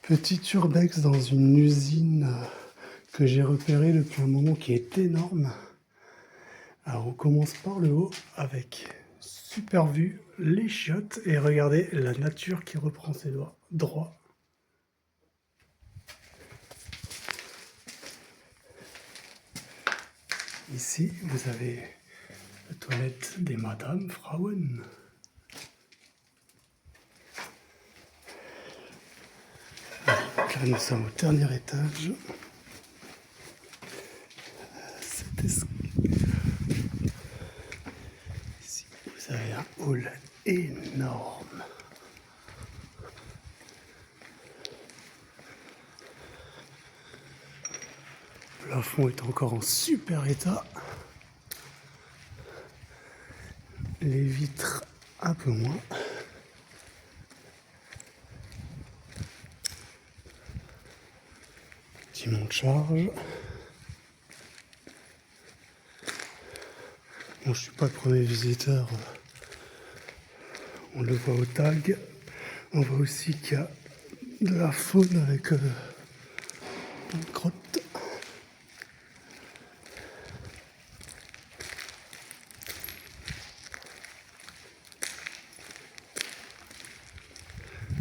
Petit urbex dans une usine que j'ai repérée depuis un moment qui est énorme. Alors on commence par le haut avec super vue, les chiottes et regardez la nature qui reprend ses doigts droits. Ici vous avez la toilette des madames, Frauen. Donc là nous sommes au dernier étage. Ici vous avez un hall énorme. Le plafond est encore en super état. Les vitres un peu moins. Petit monte-charge. Bon, je suis pas le premier visiteur. On le voit au tag. On voit aussi qu'il y a de la faune avec une grotte.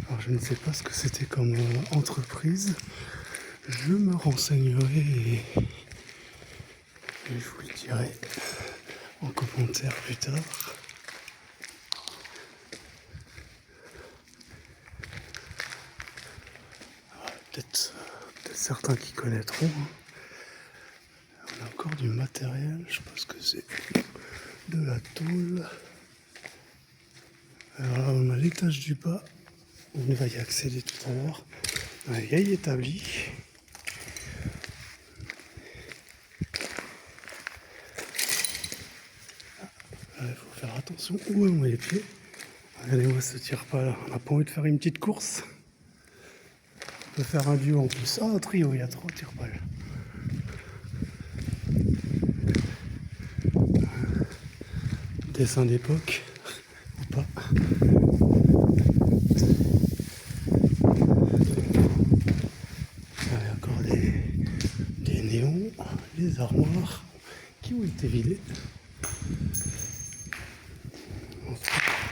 Alors je ne sais pas ce que c'était comme entreprise. Je me renseignerai et je vous le dirai en commentaire plus tard. Peut-être certains qui connaîtront. On a encore du matériel, je pense que c'est de la tôle. Alors là, on a l'étage du bas. On va y accéder tout à l'heure. Un vieil établi. Il faut faire attention où on met les pieds. Regardez-moi ce tire-pas là. On n'a pas envie de faire une petite course. On peut faire un duo en plus. Ah, un trio, il y a 3 tire-balles. Dessin d'époque. Ou pas. Il y avait encore des néons, des armoires qui ont été vidées.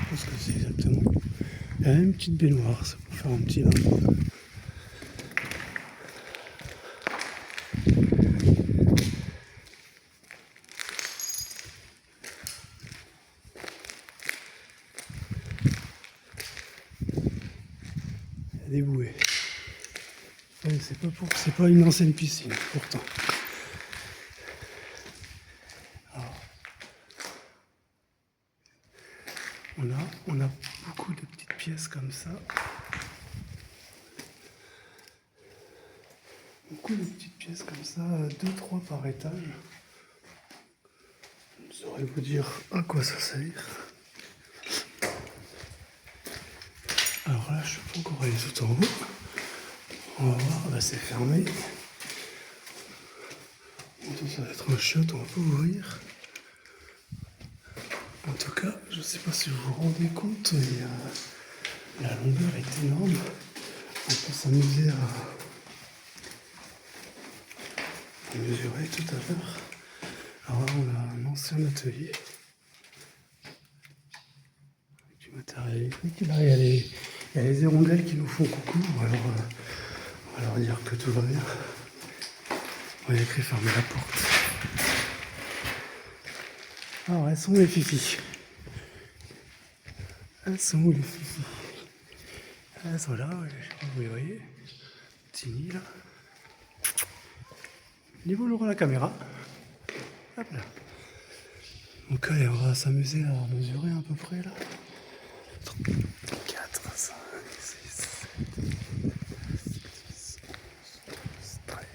Je sais ce que c'est exactement. Il y a une petite baignoire, c'est pour faire un petit bain. Il y a des bouées. Ouais, c'est pas une ancienne piscine, pourtant. Alors, on a beaucoup de petites pièces comme ça. Beaucoup de petites pièces comme ça, 2-3 par étage. Je ne saurais vous dire à quoi ça sert. Alors là, je ne suis pas encore allé tout en haut. On va voir, là c'est fermé. Ça va être un chiotte, on va pas ouvrir. En tout cas, je ne sais pas si vous vous rendez compte, mais la longueur est énorme. On peut s'amuser à mesurer tout à l'heure. Alors là, on a un ancien atelier. Avec du matériel électrique. Là, il y a les hirondelles qui nous font coucou. Alors, on va leur dire que tout va bien. On va écrire fermer la porte. Alors, elles sont les fifis. Elles sont où les fifis? Elles sont là, vous les voyez. Petit nid là. Niveau lourd à la caméra. Hop là. Donc allez, on va s'amuser à mesurer à peu près là. 4, 5, 6, 7, 10, 11, 12, 13.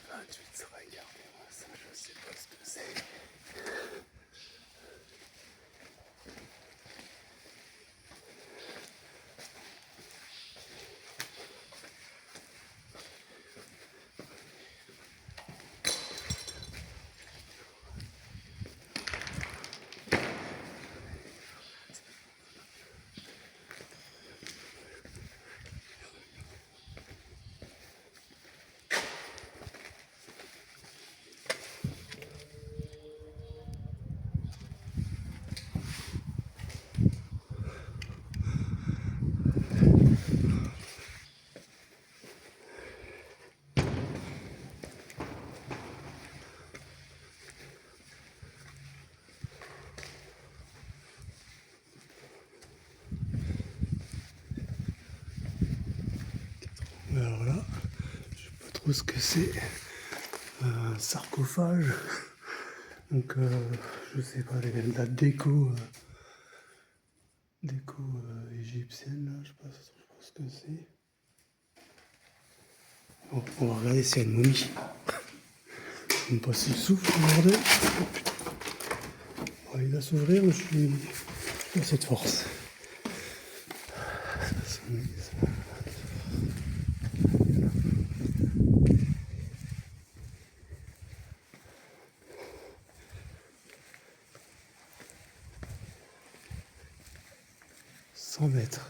28, regardez-moi ça, je sais pas ce que c'est. suppose que c'est un sarcophage. Donc, je sais pas, la déco, égyptienne, là, je sais pas ce que c'est. Bon, on va regarder s'il y a une momie. Je ne sais pas s'il souffle, le bordel. Oh, putain. Bon, il va s'ouvrir, mais je suis pas cette force. Ça, 100 mètres.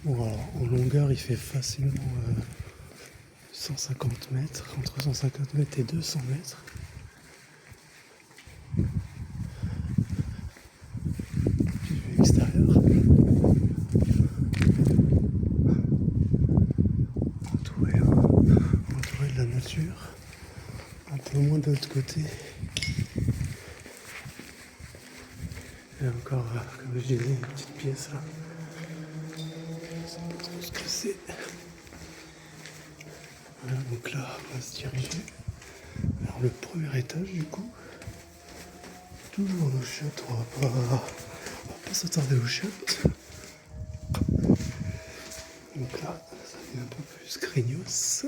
Bon, alors, en longueur, il fait facilement 150 mètres, entre 150 mètres et 200 mètres. Puis vue extérieure. Entouré de la nature. Un peu moins de l'autre côté. Et encore, comme je disais, une petite pièce là. Je sais pas trop ce que c'est. Voilà, donc là, on va se diriger vers le premier étage du coup. Toujours nos chiottes, on va pas s'attarder aux chiottes. Donc là, ça devient un peu plus craignos.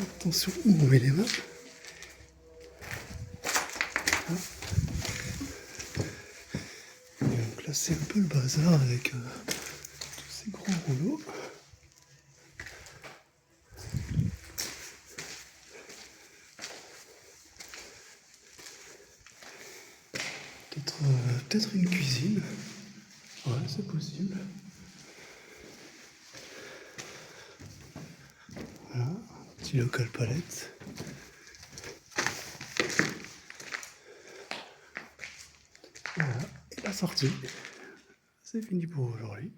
Attention où on met les mains. Et donc là, c'est un peu le bazar avec tous ces gros rouleaux. Peut-être une cuisine. Ouais, c'est possible. Voilà, un petit local palette. Voilà, et la sortie. C'est fini pour aujourd'hui.